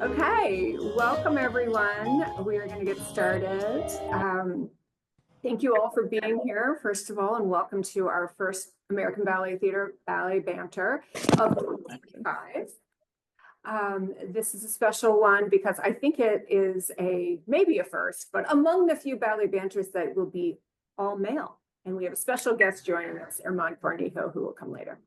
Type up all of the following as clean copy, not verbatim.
Okay, welcome everyone. We are going to get started. Thank you all for being here, first of all, and welcome to our first American Ballet Theater Ballet Banter of 2025. This is a special one because I think it is maybe a first, but among the few ballet banters that will be all male. And we have a special guest joining us, Herman Cornejo, who will come later.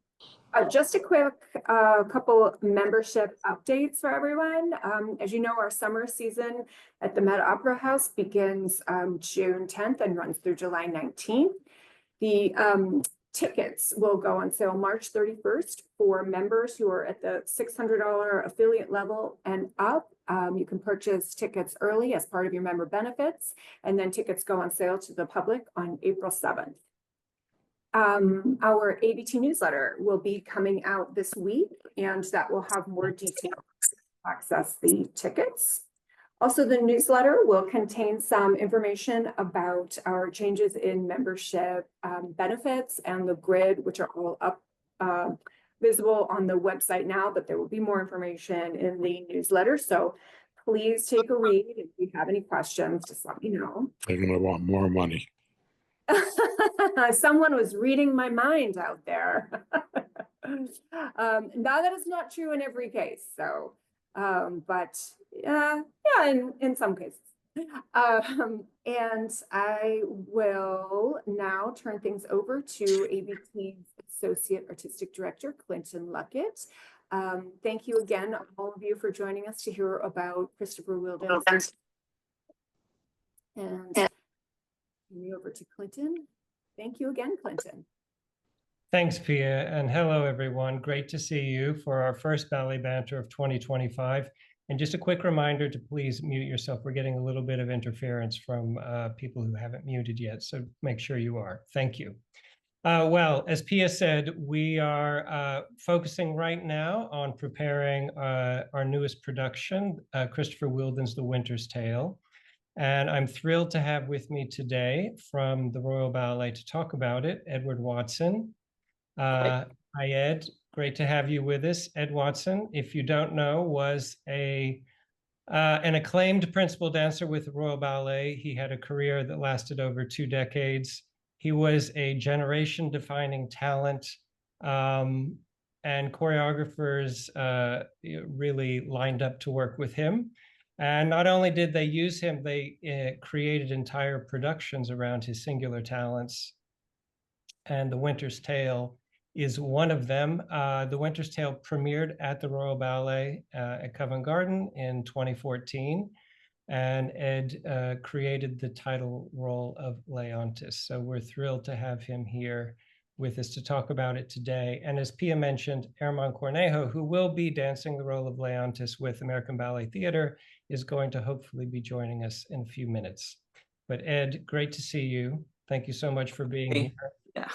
Just a quick couple membership updates for everyone. As you know, our summer season at the Met Opera House begins June 10th and runs through July 19th. The tickets will go on sale March 31st for members who are at the $600 affiliate level and up. You can purchase tickets early as part of your member benefits, and then tickets go on sale to the public on April 7th. Our ABT newsletter will be coming out this week, and that will have more details to access the tickets. Also, the newsletter will contain some information about our changes in membership benefits and the grid, which are all up visible on the website now, but there will be more information in the newsletter. So please take a read. If you have any questions, just let me know. They're going to want more money. Someone was reading my mind out there. Now that is not true in every case. So, but yeah, in some cases. And I will now turn things over to ABT's Associate Artistic Director, Clinton Luckett. Thank you again, all of you, for joining us to hear about Christopher Wheeldon's. And me over to Clinton. Thank you again, Clinton. Thanks, Pia, and hello, everyone. Great to see you for our first Ballet Banter of 2025. And just a quick reminder to please mute yourself. We're getting a little bit of interference from people who haven't muted yet, so make sure you are. Thank you. Well, as Pia said, we are focusing right now on preparing our newest production, Christopher Wheeldon's The Winter's Tale. And I'm thrilled to have with me today from the Royal Ballet to talk about it, Edward Watson. Hi, Ed. Great to have you with us. Ed Watson, if you don't know, was an acclaimed principal dancer with the Royal Ballet. He had a career that lasted over 2 decades. He was a generation-defining talent, and choreographers really lined up to work with him. And not only did they use him, they created entire productions around his singular talents. And The Winter's Tale is one of them. The Winter's Tale premiered at the Royal Ballet at Covent Garden in 2014. And Ed created the title role of Leontis. So we're thrilled to have him here with us to talk about it today. And as Pia mentioned, Herman Cornejo, who will be dancing the role of Leontis with American Ballet Theater, is going to hopefully be joining us in a few minutes. But Ed, great to see you. Thank you so much for being here. Yeah.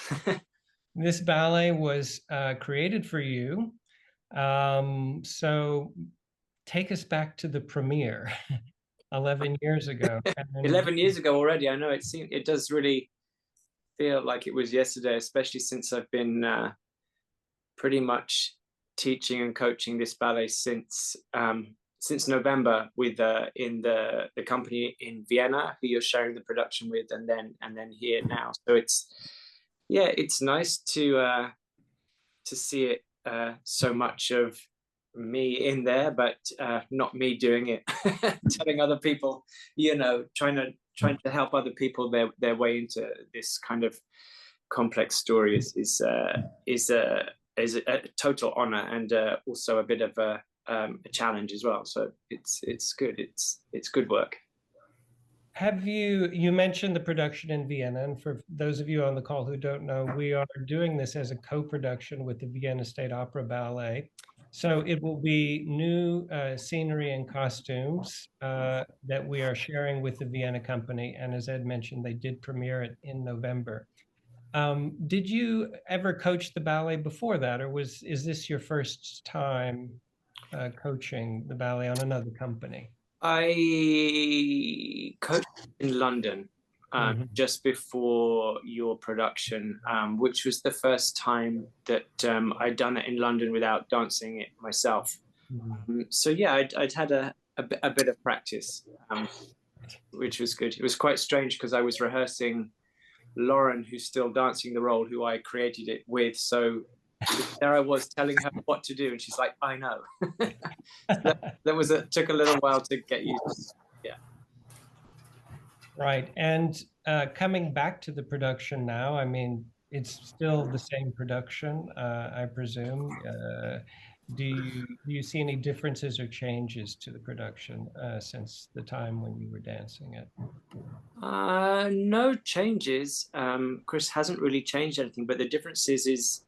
This ballet was created for you. So take us back to the premiere 11 years ago. 11 years ago already. I know it does really feel like it was yesterday, especially since I've been pretty much teaching and coaching this ballet since November with in the company in Vienna, who you're sharing the production with, and then here now. So it's nice to see it so much of me in there, but not me doing it. Telling other people, trying to help other people their way into this kind of complex story is a total honor, and also a bit of a challenge as well. So it's good. It's good work. Have you mentioned the production in Vienna, and for those of you on the call who don't know, we are doing this as a co-production with the Vienna State Opera Ballet. So it will be new scenery and costumes that we are sharing with the Vienna company. And as Ed mentioned, they did premiere it in November. Did you ever coach the ballet before that, or is this your first time coaching the ballet on another company? I coached in London just before your production, which was the first time that I'd done it in London without dancing it myself. So yeah, I'd had a bit of practice, which was good. It was quite strange because I was rehearsing Lauren, who's still dancing the role, who I created it with. So there I was telling her what to do, and she's like, "I know." That was took a little while to get used to. Yeah. Right. And coming back to the production now, I mean, it's still the same production, I presume. Do you see any differences or changes to the production since the time when you were dancing it? No changes. Chris hasn't really changed anything, but the difference is,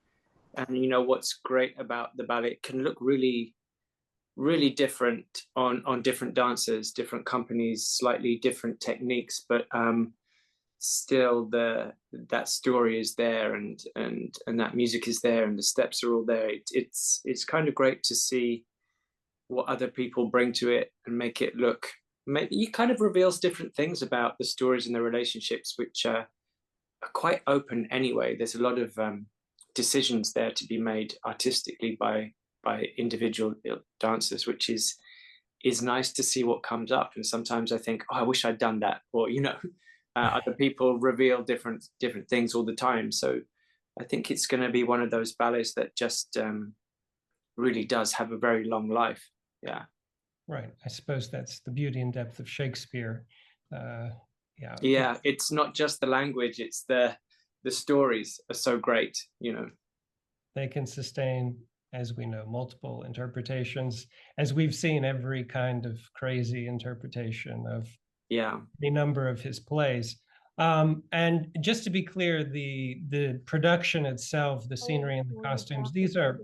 and you know what's great about the ballet, it can look really, really different on different dancers, different companies, slightly different techniques, but still that story is there, and that music is there, and the steps are all there. It's kind of great to see what other people bring to it and make it look. It kind of reveals different things about the stories and the relationships, which are quite open anyway. There's a lot of decisions there to be made artistically by individual dancers, which is nice to see what comes up. And sometimes I think, oh, I wish I'd done that, or other people reveal different things all the time. So I think it's going to be one of those ballets that just really does have a very long life. Yeah. Right. I suppose that's the beauty and depth of Shakespeare. Yeah. Yeah, it's not just the language, it's the stories are so great. They can sustain, as we know, multiple interpretations, as we've seen every kind of crazy interpretation of the number of his plays. And just to be clear, the production itself, the scenery and the costumes, these are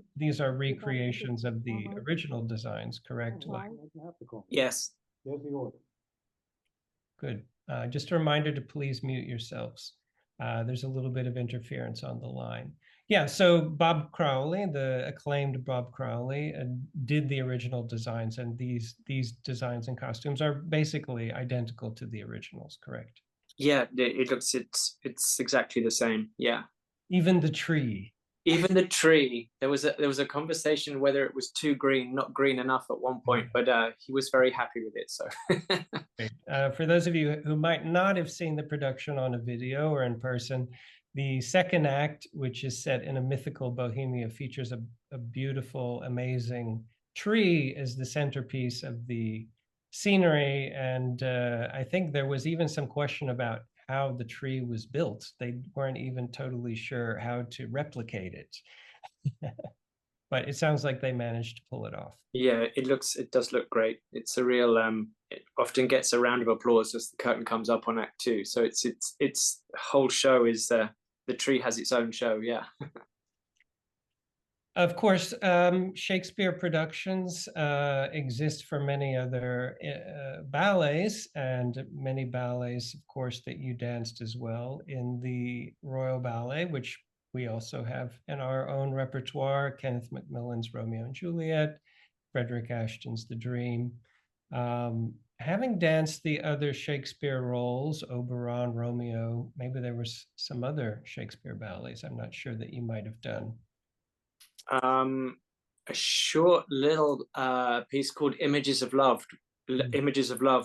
recreations of the original designs, correct? Yes. Good. Just a reminder to please mute yourselves. There's a little bit of interference on the line. Yeah, so Bob Crowley, the acclaimed Bob Crowley, did the original designs, and these designs and costumes are basically identical to the originals, correct? Yeah, it's exactly the same. Yeah. Even the tree. Even the tree. There was a conversation whether it was too green, not green enough at one point, but he was very happy with it. So. For those of you who might not have seen the production on a video or in person, the second act, which is set in a mythical Bohemia, features a beautiful, amazing tree as the centerpiece of the scenery. And I think there was even some question about how the tree was built. They weren't even totally sure how to replicate it. But it sounds like they managed to pull it off. Yeah, it does look great. It's a real it often gets a round of applause as the curtain comes up on Act 2. So it's whole show is the tree has its own show. Yeah. Of course, Shakespeare productions exist for many other ballets, and many ballets, of course, that you danced as well in the Royal Ballet, which we also have in our own repertoire: Kenneth Macmillan's Romeo and Juliet, Frederick Ashton's The Dream. Having danced the other Shakespeare roles, Oberon, Romeo, maybe there was some other Shakespeare ballets I'm not sure that you might have done. A short little piece called Images of Love,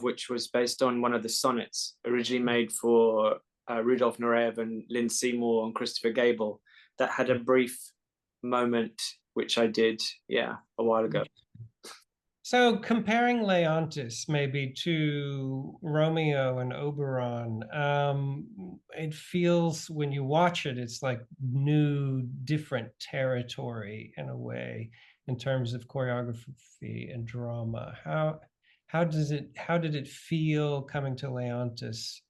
which was based on one of the sonnets originally made for Rudolf Nureyev and Lynn Seymour and Christopher Gable. That had a brief moment, which I did, a while ago. So comparing Leontis maybe to Romeo and Oberon, it feels when you watch it, it's like new, different territory in a way in terms of choreography and drama. How did it feel coming to Leontis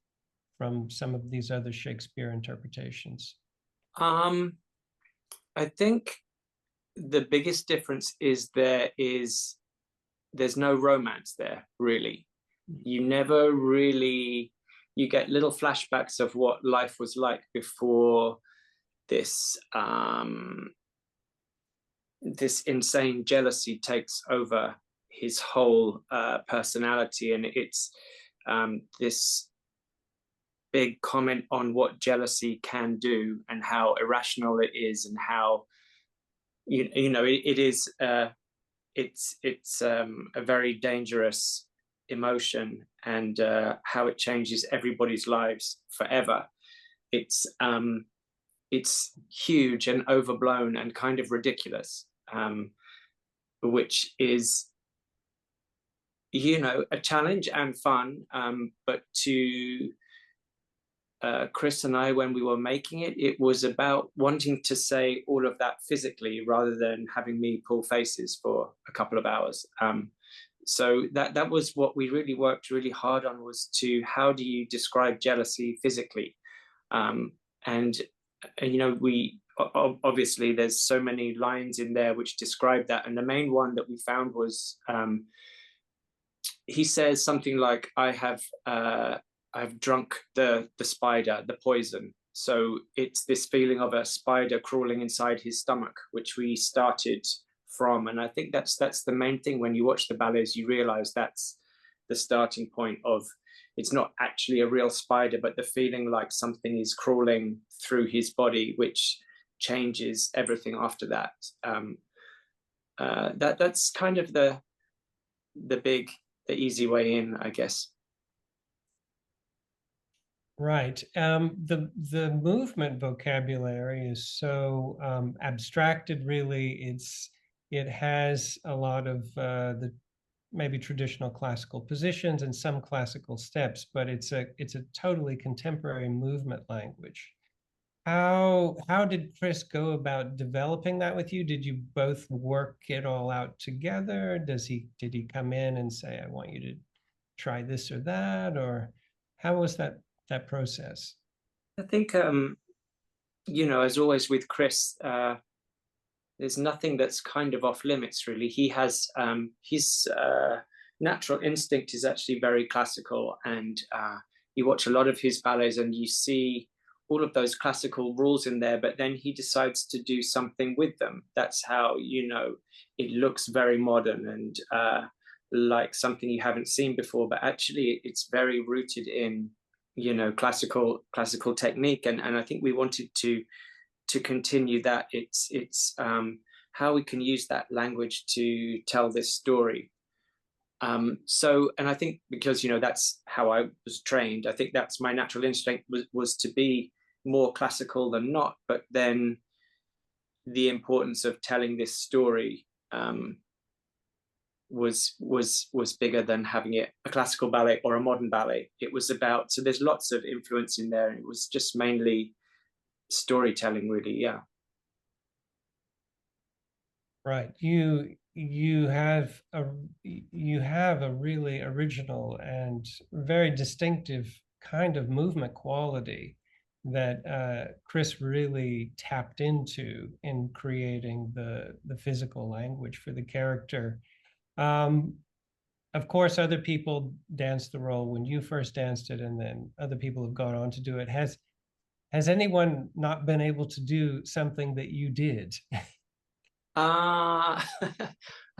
from some of these other Shakespeare interpretations? I think the biggest difference is there's no romance there, really. You never really, you get little flashbacks of what life was like before this this insane jealousy takes over his whole personality, and it's this big comment on what jealousy can do and how irrational it is, and how it is it's a very dangerous emotion, and how it changes everybody's lives forever. It's huge and overblown and kind of ridiculous, which is, a challenge and fun. But to Chris and I, when we were making it, it was about wanting to say all of that physically rather than having me pull faces for a couple of hours. So that was what we really worked really hard on, was to, how do you describe jealousy physically? And we obviously, there's so many lines in there which describe that, and the main one that we found was, he says something like, I've drunk the spider, the poison. So it's this feeling of a spider crawling inside his stomach, which we started from. And I think that's the main thing. When you watch the ballets, you realize that's the starting point of, it's not actually a real spider, but the feeling like something is crawling through his body, which changes everything after that. That's kind of the easy way in, I guess. Right. The movement vocabulary is so abstracted, really. It has a lot of the maybe traditional classical positions and some classical steps, but it's a totally contemporary movement language. How did Chris go about developing that with you? Did you both work it all out together? Did he come in and say, I want you to try this or that? Or how was that process? I think, as always with Chris, there's nothing that's kind of off limits, really. He has, his natural instinct is actually very classical, and you watch a lot of his ballets and you see all of those classical rules in there, but then he decides to do something with them. That's how, it looks very modern and like something you haven't seen before, but actually it's very rooted in, classical technique. And I think we wanted to continue that. It's how we can use that language to tell this story. And I think, because that's how I was trained, I think that's my natural instinct was to be more classical than not, but then the importance of telling this story was bigger than having it a classical ballet or a modern ballet. It was about, so there's lots of influence in there, and it was just mainly storytelling, really. Yeah. Right. You have a really original and very distinctive kind of movement quality that Chris really tapped into in creating the physical language for the character. Of course, other people danced the role when you first danced it, and then other people have gone on to do it. Has anyone not been able to do something that you did? I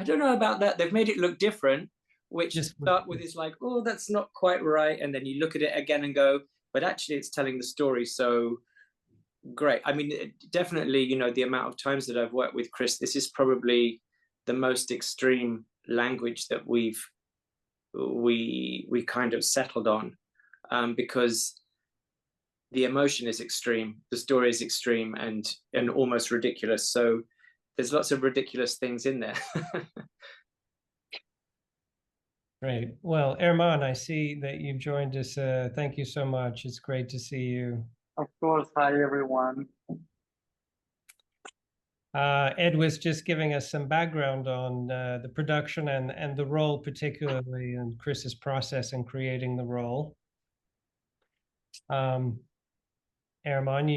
don't know about that. They've made it look different, which to Just start with is like, oh, that's not quite right. And then you look at it again and go, but actually it's telling the story. So great. I mean, definitely, the amount of times that I've worked with Chris, this is probably the most extreme language that we kind of settled on, because the emotion is extreme, the story is extreme and almost ridiculous. So there's lots of ridiculous things in there. Great. Well, Herman, I see that you've joined us. Thank you so much. It's great to see you. Of course. Hi, everyone. Ed was just giving us some background on the production and the role, particularly, and Chris's process in creating the role. Aramon,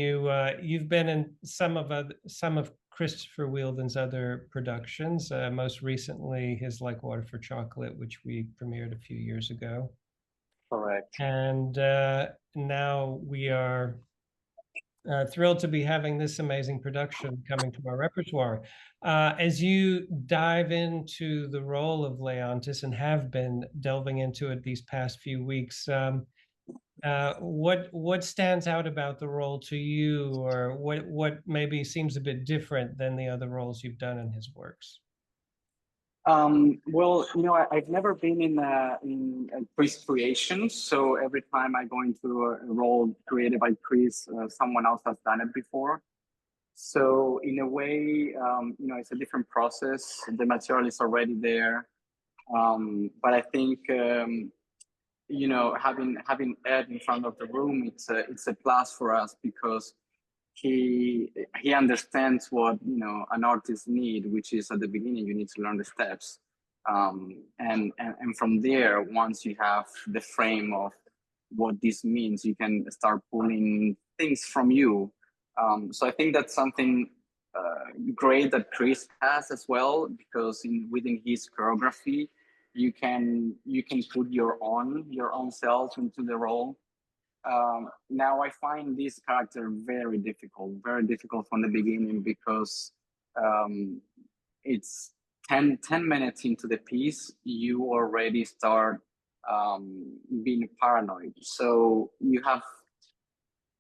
you've been in some of Christopher Wheeldon's other productions, most recently his Like Water for Chocolate, which we premiered a few years ago. Correct. And now we are thrilled to be having this amazing production coming to our repertoire. As you dive into the role of Leontis and have been delving into it these past few weeks, what stands out about the role to you, or what maybe seems a bit different than the other roles you've done in his works? Well, I've never been in Chris creation, so every time I go into a role created by Chris, someone else has done it before. So in a way, it's a different process. The material is already there, but I think having Ed in front of the room, it's a plus for us because he understands what an artist need, which is at the beginning you need to learn the steps, and from there, once you have the frame of what this means, you can start pulling things from you. So I think that's something great that Chris has as well, because within his choreography, you can put your own self into the role. Now I find this character very difficult from the beginning, because it's 10 minutes into the piece, you already start being paranoid. So you have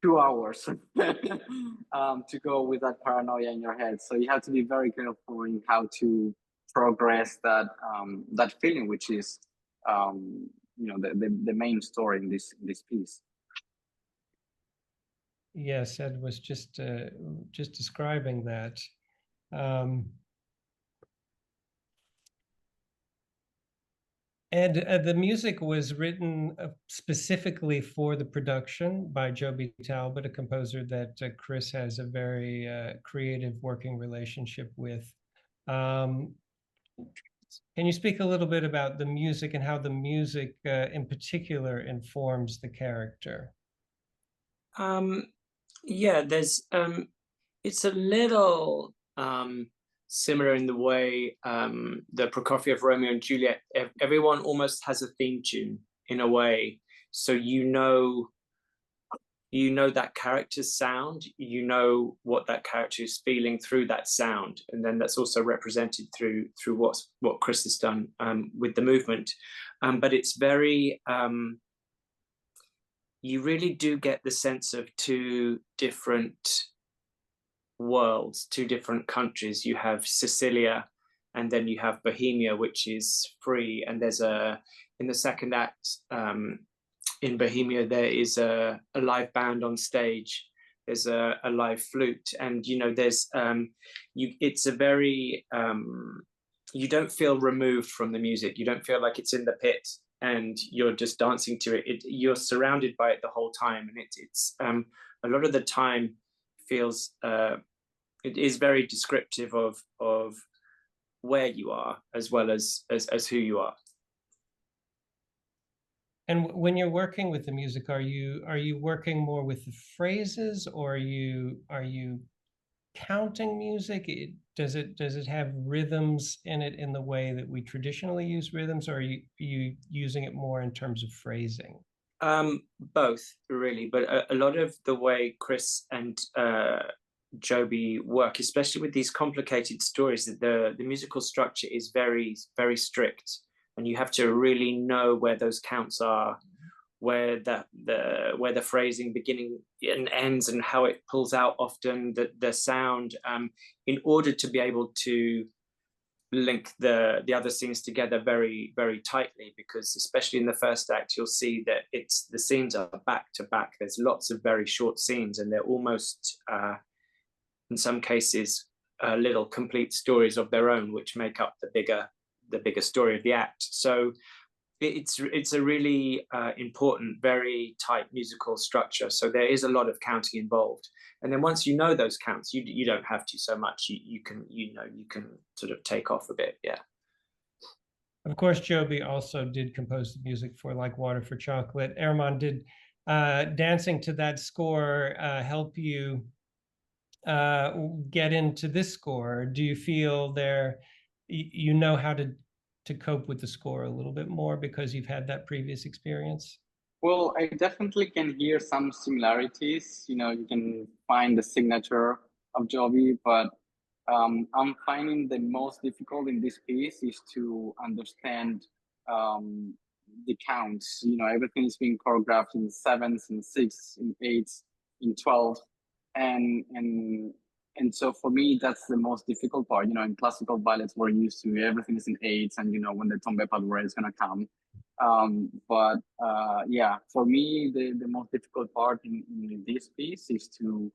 2 hours to go with that paranoia in your head. So you have to be very careful in how to progress that feeling, which is the main story in this piece. Yes, Ed was just describing that. And the music was written specifically for the production by Joby Talbot, a composer that Chris has a very creative working relationship with. Can you speak a little bit about the music and how the music in particular informs the character? Yeah, it's a little similar in the way the Prokofiev Romeo and Juliet, everyone almost has a theme tune in a way. So that character's sound, what that character is feeling through that sound, and then that's also represented through what Chris has done with the movement. But it's very you really do get the sense of two different worlds, two different countries. You have Sicilia, and then you have Bohemia, which is free. And there's in the second act, in Bohemia, there is a live band on stage. There's a live flute, and there's it's a very you don't feel removed from the music. You don't feel like it's in the pit and you're just dancing to it. You're surrounded by it the whole time, and it's a lot of the time feels it is very descriptive of where you are as well as who you are. And when you're working with the music, are you working more with the phrases, or are you counting music? Does it have rhythms in it in the way that we traditionally use rhythms, or are you using it more in terms of phrasing? Both, really, but a lot of the way Chris and Joby work, especially with these complicated stories, that the musical structure is very, very strict, and you have to really know where those counts are, where the phrasing beginning and ends, and how it pulls out often the sound, in order to be able to link the other scenes together very, very tightly. Because especially in the first act, you'll see that the scenes are back to back. There's lots of very short scenes, and they're almost in some cases little complete stories of their own, which make up the bigger story of the act. So it's a really important, very tight musical structure. So there is a lot of counting involved. And then once you know those counts, you don't have to so much. You can sort of take off a bit. Yeah. Of course, Joby also did compose the music for Like Water for Chocolate. Herman, did dancing to that score help you get into this score? Do you feel you know how to cope with the score a little bit more because you've had that previous experience? Well, I definitely can hear some similarities. You can find the signature of Joby, but I'm finding the most difficult in this piece is to understand the counts. Everything is being choreographed in sevens, in six, in eights, in 12, and And so for me, that's the most difficult part. You know, in classical ballets, we're used to everything is in eights, and you know when the tombe padura is gonna come. Yeah, for me, the most difficult part in this piece is to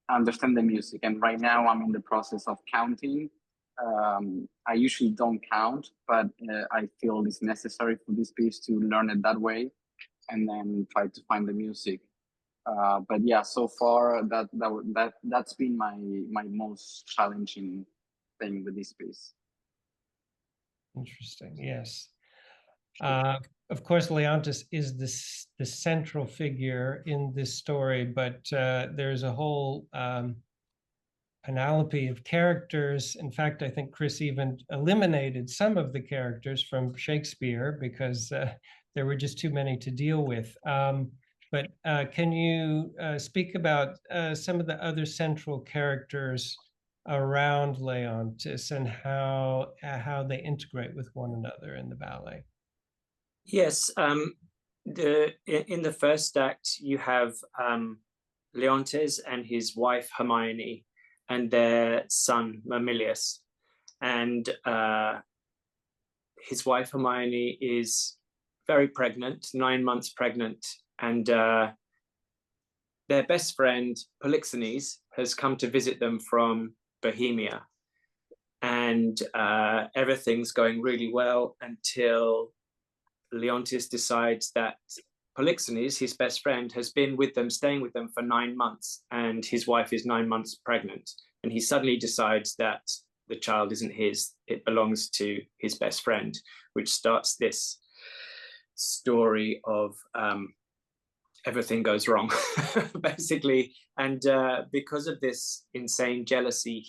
understand the music. And right now, I'm in the process of counting. I usually don't count, but I feel it's necessary for this piece to learn it that way, and then try to find the music. But yeah, so far that's been my most challenging thing with this piece. Interesting. Yes. Of course, Leontis is the central figure in this story, but there's a whole panoply of characters. In fact, I think Chris even eliminated some of the characters from Shakespeare because there were just too many to deal with. But can you speak about some of the other central characters around Leontis and how they integrate with one another in the ballet? Yes, in the first act, you have Leontes and his wife Hermione and their son Mamilius. And his wife Hermione is very pregnant, 9 months pregnant, and their best friend Polixenes has come to visit them from Bohemia. And everything's going really well until Leontis decides that Polixenes, his best friend, has been with them, staying with them for 9 months, and his wife is 9 months pregnant. And he suddenly decides that the child isn't his, it belongs to his best friend, which starts this story of everything goes wrong, basically. And because of this insane jealousy,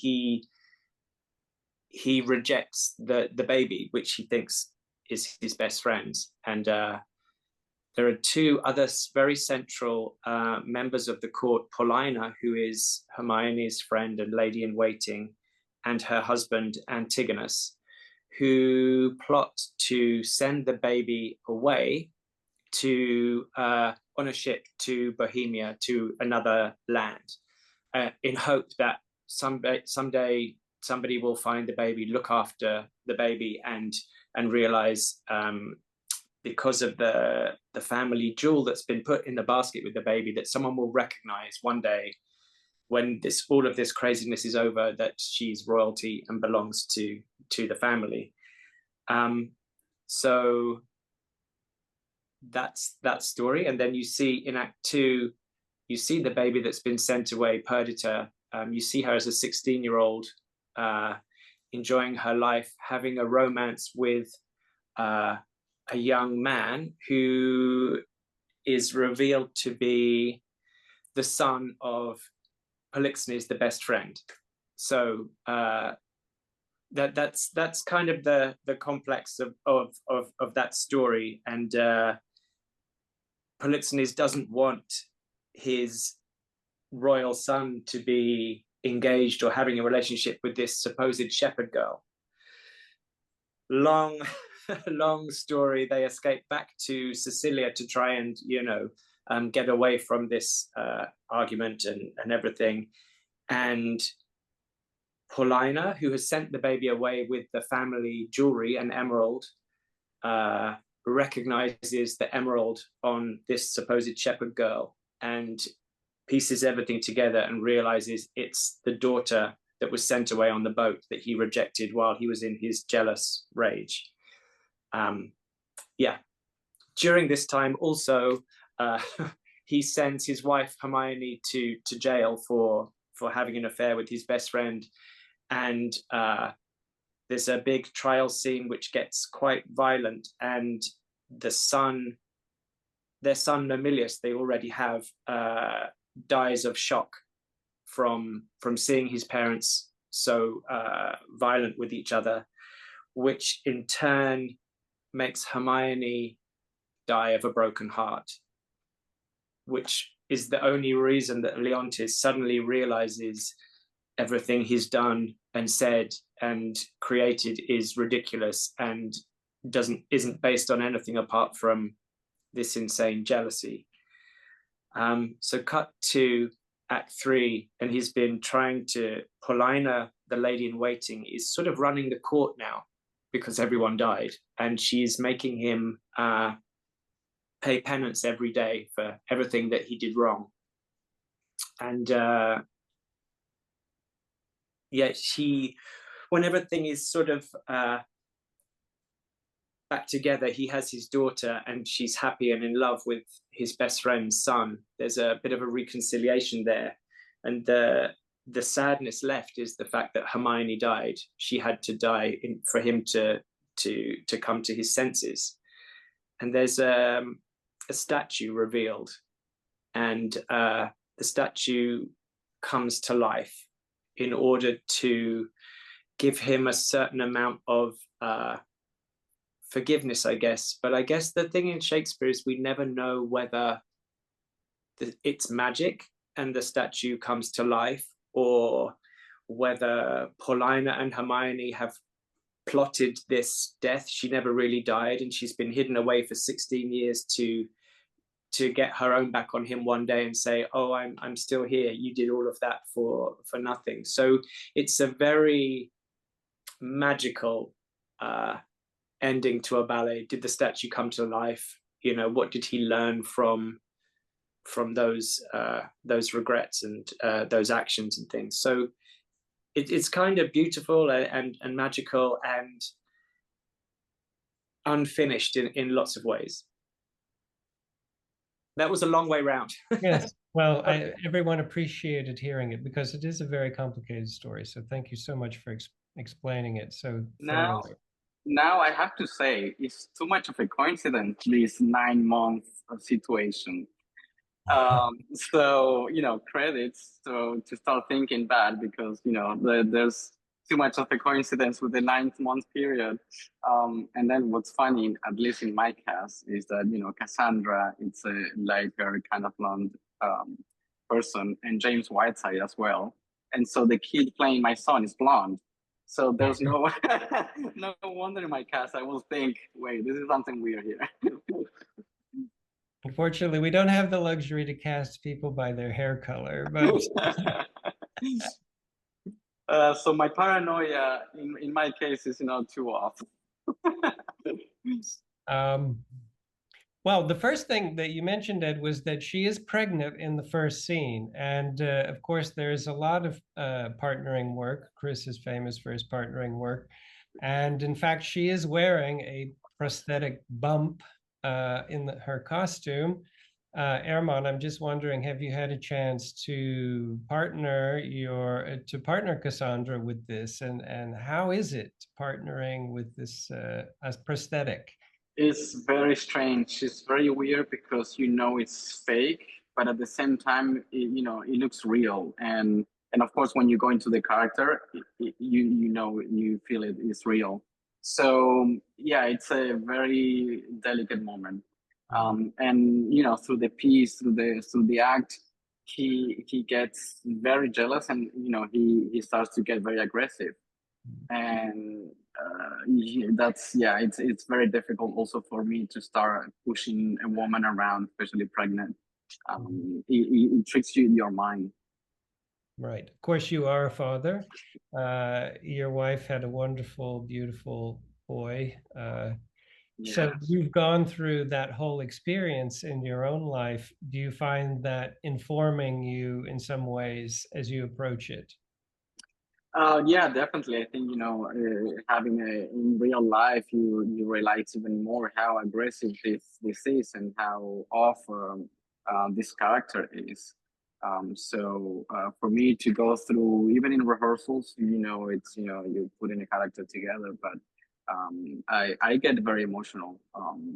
he rejects the baby, which he thinks is his best friend. And there are two other very central members of the court, Paulina, who is Hermione's friend and lady in waiting, and her husband Antigonus, who plot to send the baby away to on a ship to Bohemia, to another land, in hope that someday somebody will find the baby, look after the baby, and realize because of the family jewel that's been put in the basket with the baby, that someone will recognize one day when all of this craziness is over, that she's royalty and belongs to the family. So that's that story. And then you see in Act 2, you see the baby that's been sent away, Perdita. You see her as a 16-year-old, enjoying her life, having a romance with a young man who is revealed to be the son of Polixenes, the best friend. So that's kind of the complex of that story. And Polixenes doesn't want his royal son to be engaged or having a relationship with this supposed shepherd girl. Long story. They escape back to Sicilia to try and get away from this argument and everything. And Paulina, who has sent the baby away with the family jewelry and emerald, recognizes the emerald on this supposed shepherd girl and pieces everything together and realizes it's the daughter that was sent away on the boat that he rejected while he was in his jealous rage. During this time also, he sends his wife Hermione to jail for having an affair with his best friend. And there's a big trial scene which gets quite violent, and their son Mamilius, they already have, dies of shock from seeing his parents so violent with each other, which in turn makes Hermione die of a broken heart, which is the only reason that Leontis suddenly realizes everything he's done and said and created is ridiculous and isn't based on anything apart from this insane jealousy. So cut to Act 3, and he's been trying to, Paulina, the lady in waiting, is sort of running the court now because everyone died, and she's making him pay penance every day for everything that he did wrong. And yeah, when everything is sort of back together, he has his daughter and she's happy and in love with his best friend's son. There's a bit of a reconciliation there. And the sadness left is the fact that Hermione died. She had to die for him to come to his senses. And there's a statue revealed, and the statue comes to life in order to give him a certain amount of forgiveness, I guess. But I guess the thing in Shakespeare is we never know whether it's magic and the statue comes to life, or whether Paulina and Hermione have plotted this death. She never really died, and she's been hidden away for 16 years to get her own back on him one day and say, oh, I'm still here. You did all of that for nothing. So it's a very magical ending to a ballet. Did the statue come to life? You know, what did he learn from those regrets and those actions and things? So it's kind of beautiful and magical and unfinished in lots of ways. That was a long way round. Yes, well, everyone appreciated hearing it because it is a very complicated story. So thank you so much for explaining it so thoroughly. Now I have to say, it's too much of a coincidence, this 9-month situation. So, you know, credits to start thinking bad, because, you know, there's too much of a coincidence with the 9-month period. And then what's funny, at least in my cast, is that, you know, Cassandra, it's a light-haired kind of blonde person, and James Whiteside as well. And so the kid playing my son is blonde. So there's no wonder in my cast I will think, wait, this is something weird here. Unfortunately, we don't have the luxury to cast people by their hair color, but so my paranoia in my case is, you know, too off. Well, the first thing that you mentioned, Ed, was that she is pregnant in the first scene. And of course, there's a lot of partnering work. Chris is famous for his partnering work. And in fact, she is wearing a prosthetic bump in her costume. Herman, I'm just wondering, have you had a chance to partner Cassandra with this, and how is it partnering with this as prosthetic? It's very strange. It's very weird because, you know, it's fake, but at the same time, you know, it looks real. And of course, when you go into the character, you know, you feel it is real. So yeah, it's a very delicate moment. And, you know, through the piece, through the act, he gets very jealous, and, you know, he starts to get very aggressive. And it's very difficult also for me to start pushing a woman around, especially pregnant. It tricks you in your mind. Right. Of course, you are a father. Your wife had a wonderful, beautiful boy. So you've gone through that whole experience in your own life. Do you find that informing you in some ways as you approach it? Yeah, definitely. I think, you know, having in real life, you realize even more how aggressive this is, and how off this character is. So for me to go through, even in rehearsals, you know, it's, you know, you're putting a character together, but I get very emotional.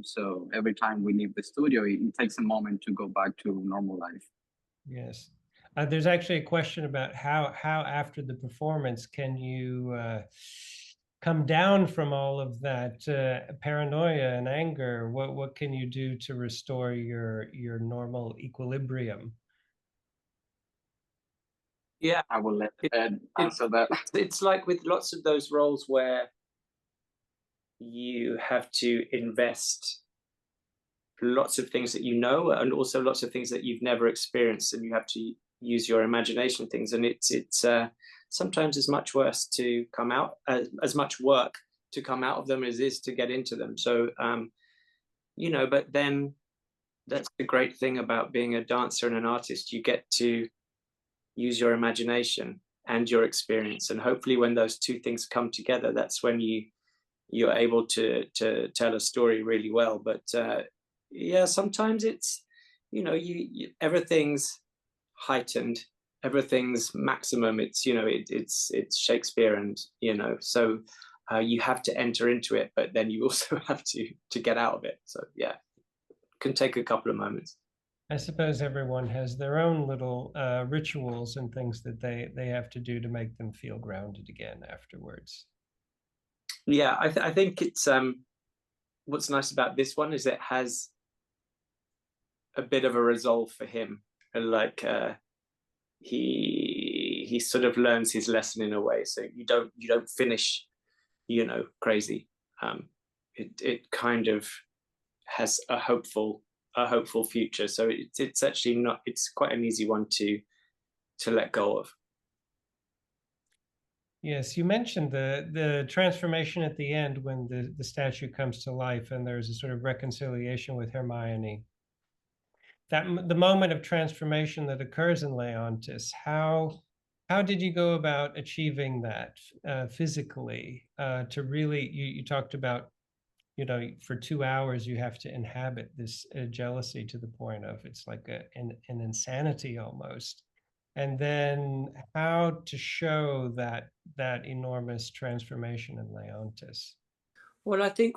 So every time we leave the studio, it takes a moment to go back to normal life. Yes. There's actually a question about how after the performance can you come down from all of that paranoia and anger? What can you do to restore your normal equilibrium? Yeah, I will let Ed answer that. It's like with lots of those roles where you have to invest lots of things that you know, and also lots of things that you've never experienced, and you have to use your imagination things, and it's sometimes as much worse to come out as much work to come out of them as is to get into them. So you know, but then that's the great thing about being a dancer and an artist. You get to use your imagination and your experience, and hopefully when those two things come together, that's when you're able to tell a story really well. But yeah, sometimes it's, you know, you everything's heightened, everything's maximum. It's, you know, it's Shakespeare, and you know, so you have to enter into it, but then you also have to get out of it. So yeah, it can take a couple of moments. I suppose everyone has their own little rituals and things that they have to do to make them feel grounded again afterwards. Yeah, I think it's what's nice about this one is it has a bit of a resolve for him, like he sort of learns his lesson in a way. So you don't finish, you know, crazy. It kind of has a hopeful future. So it's actually not. It's quite an easy one to let go of. Yes, you mentioned the transformation at the end when the statue comes to life and there's a sort of reconciliation with Hermione. That the moment of transformation that occurs in Leontis, how did you go about achieving that physically? To really, you talked about, you know, for 2 hours you have to inhabit this jealousy to the point of it's like an insanity almost. And then how to show that enormous transformation in Leontis. Well, I think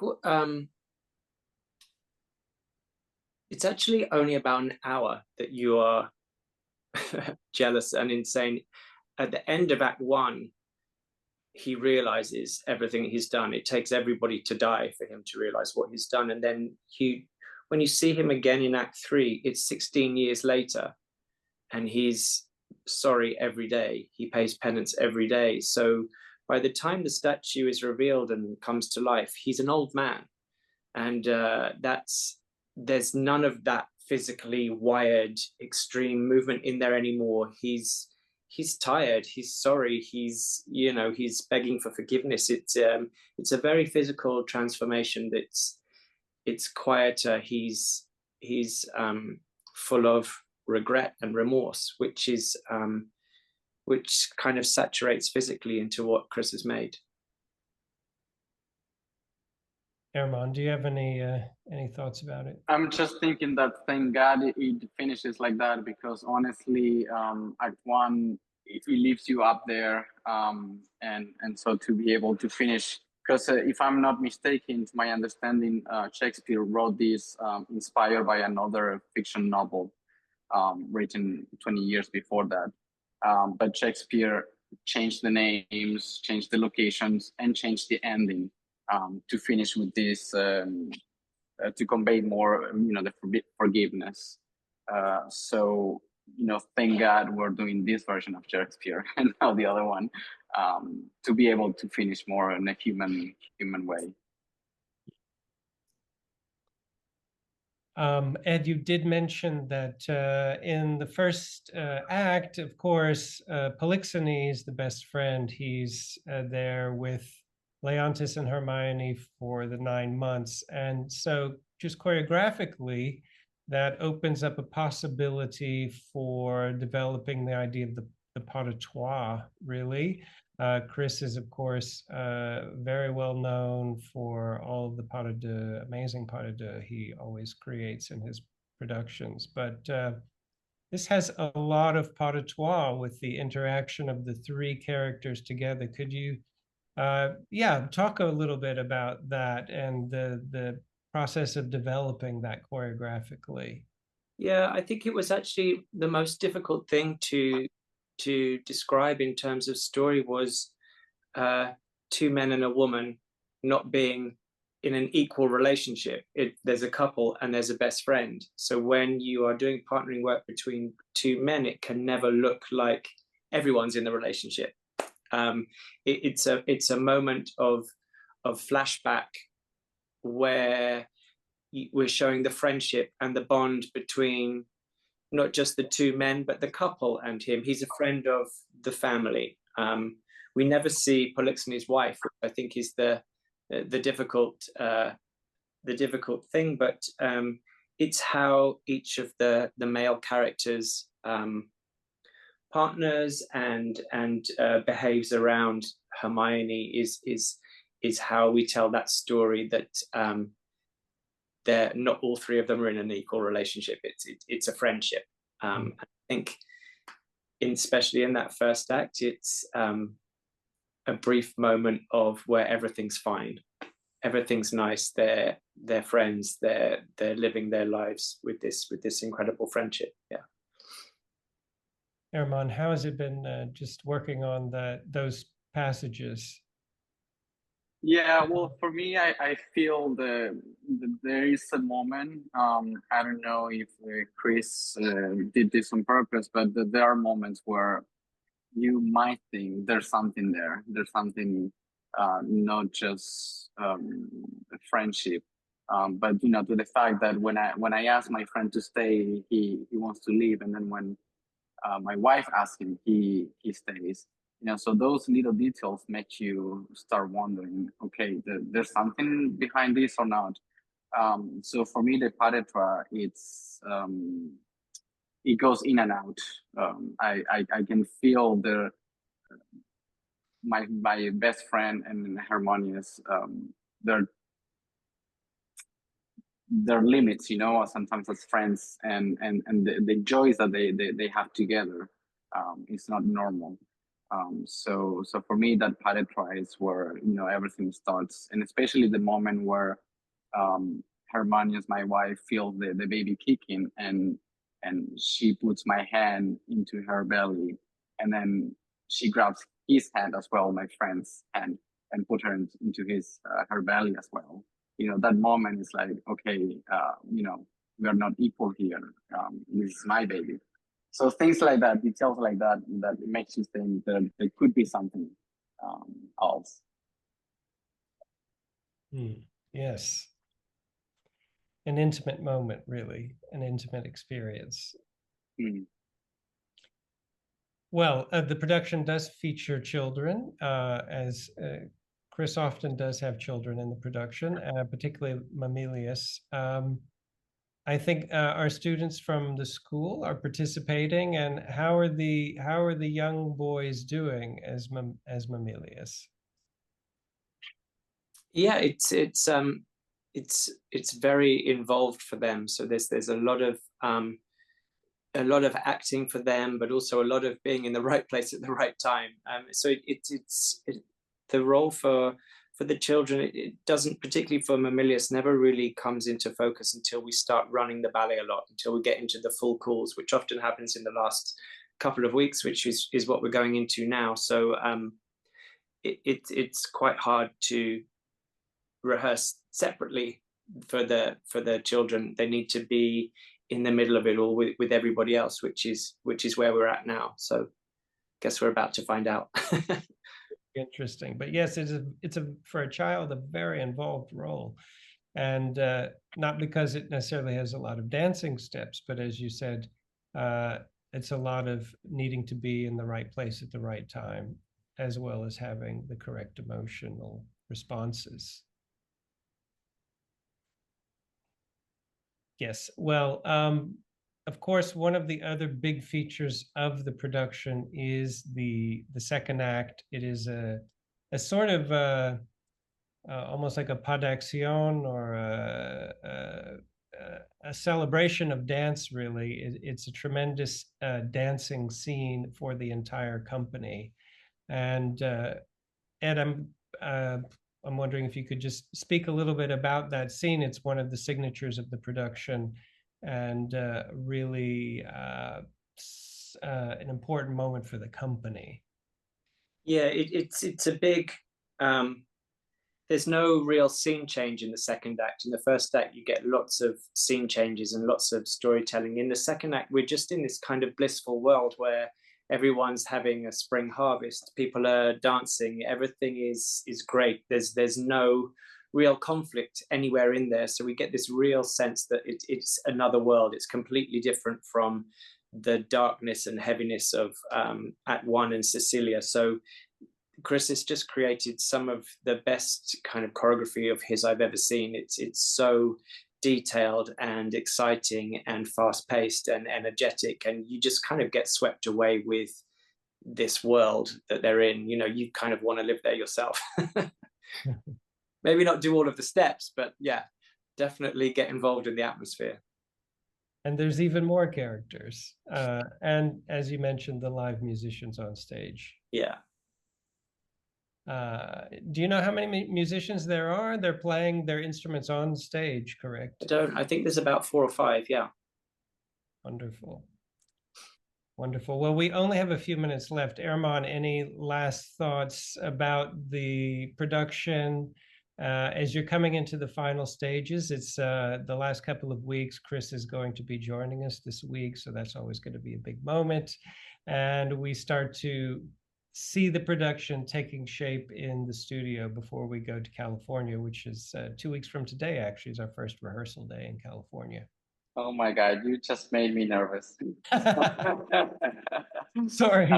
it's actually only about an hour that you are jealous and insane. At the end of Act 1, he realizes everything he's done. It takes everybody to die for him to realize what he's done. And then when you see him again in Act 3, it's 16 years later, and he's sorry every day. He pays penance every day. So by the time the statue is revealed and comes to life, he's an old man. And there's none of that physically wired extreme movement in there anymore. He's tired, he's sorry, he's begging for forgiveness. It's a very physical transformation. It's quieter. He's full of regret and remorse, which kind of saturates physically into what Chris has made. Herman, do you have any thoughts about it? I'm just thinking that thank God it finishes like that, because honestly, Act 1, it leaves you up there, and so to be able to finish, because if I'm not mistaken, to my understanding, Shakespeare wrote this inspired by another fiction novel written 20 years before that, but Shakespeare changed the names, changed the locations, and changed the ending to finish with this, to convey more, the forgiveness. So, thank God we're doing this version of Shakespeare and not the other one, to be able to finish more in a human way. Ed, you did mention that in the first act, of course, Polixenes, the best friend, he's there with Leontis and Hermione for the 9 months. And so just choreographically, that opens up a possibility for developing the idea of the pas de trois, really. Chris is, of course, very well known for all of the amazing pas de deux he always creates in his productions. But this has a lot of pas de trois with the interaction of the 3 characters together. Could you, talk a little bit about that and the process of developing that choreographically? Yeah, I think it was actually the most difficult thing to describe in terms of story was 2 men and a woman not being in an equal relationship. There's a couple and there's a best friend. So when you are doing partnering work between 2 men, it can never look like everyone's in the relationship. It's a moment of flashback where we're showing the friendship and the bond between not just the two men, but the couple and him. He's a friend of the family. We never see Polixenes' wife, which I think is the difficult thing, but it's how each of the male characters partners and behaves around Hermione is how we tell that story, that they're not all three of them are in an equal relationship. It's a friendship. I think especially in that first act, it's a brief moment of where everything's fine, everything's nice, they're friends, they're living their lives with this incredible friendship. Yeah. Herman, how has it been just working on those passages? Yeah, well, for me, I feel there is a moment. I don't know if Chris did this on purpose, but there are moments where you might think there's something there. There's something, not just a friendship, but to the fact that when I ask my friend to stay, he wants to leave, and then when my wife asks him, he stays. So those little details make you start wondering, okay, there's something behind this or not. So for me, the Paretra, it goes in and out. I can feel my best friend and Harmonious, their limits, sometimes as friends, and the joys that they have together, is not normal. So for me, that Paretra is where everything starts, and especially the moment where Harmonious, my wife, feels the baby kicking, and she puts my hand into her belly, and then she grabs his hand as well, my friend's hand, and put her into her belly as well. That moment is like, okay, we are not equal here. This is my baby. So things like that, details like that makes you think that there could be something else. Yes. An intimate moment, really, an intimate experience. Well, the production does feature children, as Chris often does have children in the production, particularly Mamilius. I think our students from the school are participating, and how are the young boys doing as Mamilius? Yeah, it's very involved for them. So there's a lot of acting for them, but also a lot of being in the right place at the right time. So it's the role for the children. It doesn't, particularly for Mamilius, never really comes into focus until we start running the ballet a lot, until we get into the full calls, which often happens in the last couple of weeks, which is what we're going into now. So it's quite hard to rehearse separately for the children. They need to be in the middle of it all with everybody else, which is where we're at now. So I guess we're about to find out. Interesting, but yes, it's for a child a very involved role, and not because it necessarily has a lot of dancing steps, but as you said, it's a lot of needing to be in the right place at the right time, as well as having the correct emotional responses. Yes, well, of course, one of the other big features of the production is the second act. It is a sort of almost like a pas d'action, or a celebration of dance, really. It's a tremendous dancing scene for the entire company. And Ed, I'm wondering if you could just speak a little bit about that scene. It's one of the signatures of the production, and really an important moment for the company. Yeah, it's a big. There's no real scene change in the second act. In the first act, you get lots of scene changes and lots of storytelling. In the second act, we're just in this kind of blissful world where everyone's having a spring harvest. People are dancing. Everything is great. There's no real conflict anywhere in there. So we get this real sense that it's another world. It's completely different from the darkness and heaviness of Act 1 and Cecilia. So Chris has just created some of the best kind of choreography of his I've ever seen. It's so detailed and exciting and fast-paced and energetic, and you just kind of get swept away with this world that they're in. You know, you kind of want to live there yourself. Maybe not do all of the steps, but yeah, definitely get involved in the atmosphere. And there's even more characters. And as you mentioned, the live musicians on stage. Yeah. Do you know how many musicians there are? They're playing their instruments on stage, correct? I think there's about 4 or 5, yeah. Wonderful. Wonderful. Well, we only have a few minutes left. Herman, any last thoughts about the production? As you're coming into the final stages, it's the last couple of weeks. Chris is going to be joining us this week, so that's always going to be a big moment. And we start to see the production taking shape in the studio before we go to California, which is 2 weeks from today, actually, is our first rehearsal day in California. Oh my God, you just made me nervous. Sorry.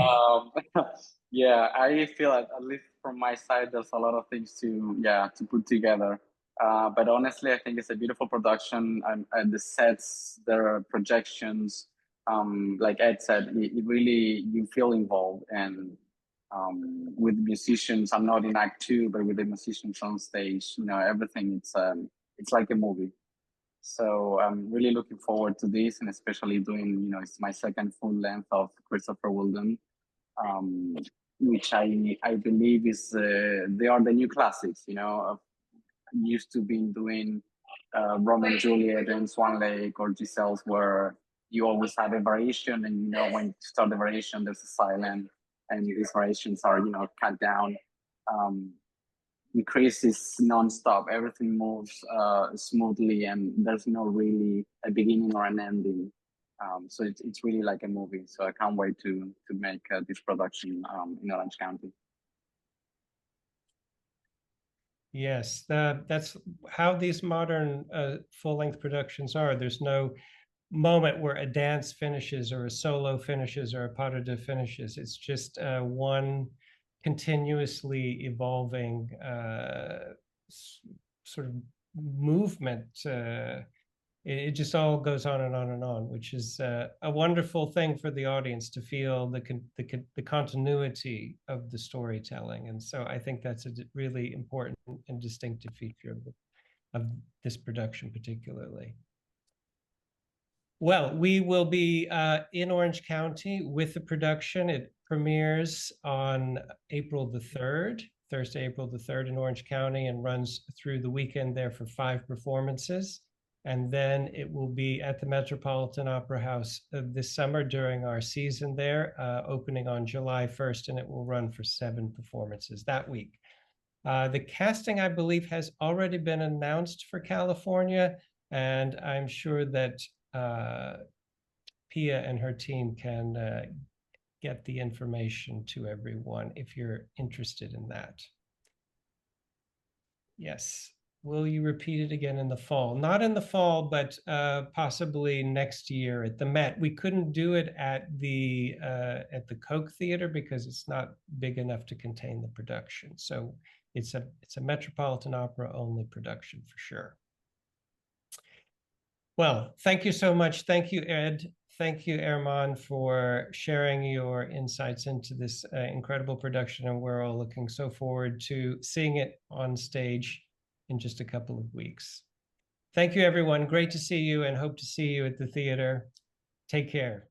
Yeah, I feel at least from my side, there's a lot of things to put together. But honestly, I think it's a beautiful production, and the sets, there are projections. Like Ed said, it really, you feel involved, and with musicians, I'm not in Act 2, but with the musicians on stage, you know, everything, it's like a movie. So I'm really looking forward to this, and especially doing, you know, it's my second full length of Christopher Walden, which I believe is, they are the new classics, you know. I'm used to being doing Romeo and Juliet and Swan Lake or Giselle's, where you always have a variation, and you know when to start the variation, there's a silent, and these variations are, you know, cut down. Chris is non-stop. Everything moves smoothly, and there's no really a beginning or an ending. So it's really like a movie. So I can't wait to make this production in Orange County. Yes, that's how these modern full-length productions are. There's no moment where a dance finishes or a solo finishes or a pas de deux finishes. It's just one continuously evolving sort of movement. It just all goes on and on and on, which is a wonderful thing for the audience to feel the continuity of the storytelling. And so I think that's a really important and distinctive feature of this production particularly. Well, we will be in Orange County with the production. It premieres on April the 3rd, Thursday, April the 3rd in Orange County, and runs through the weekend there for 5 performances. And then it will be at the Metropolitan Opera House this summer during our season there, opening on July 1st, and it will run for 7 performances that week. The casting, I believe, has already been announced for California, and I'm sure that Pia and her team can get the information to everyone if you're interested in that. Yes. Will you repeat it again in the fall? Not in the fall, but possibly next year at the Met. We couldn't do it at the Koch Theater because it's not big enough to contain the production. So it's a Metropolitan Opera only production for sure. Well, thank you so much. Thank you, Ed. Thank you, Herman, for sharing your insights into this incredible production, and we're all looking so forward to seeing it on stage in just a couple of weeks. Thank you, everyone. Great to see you, and hope to see you at the theater. Take care.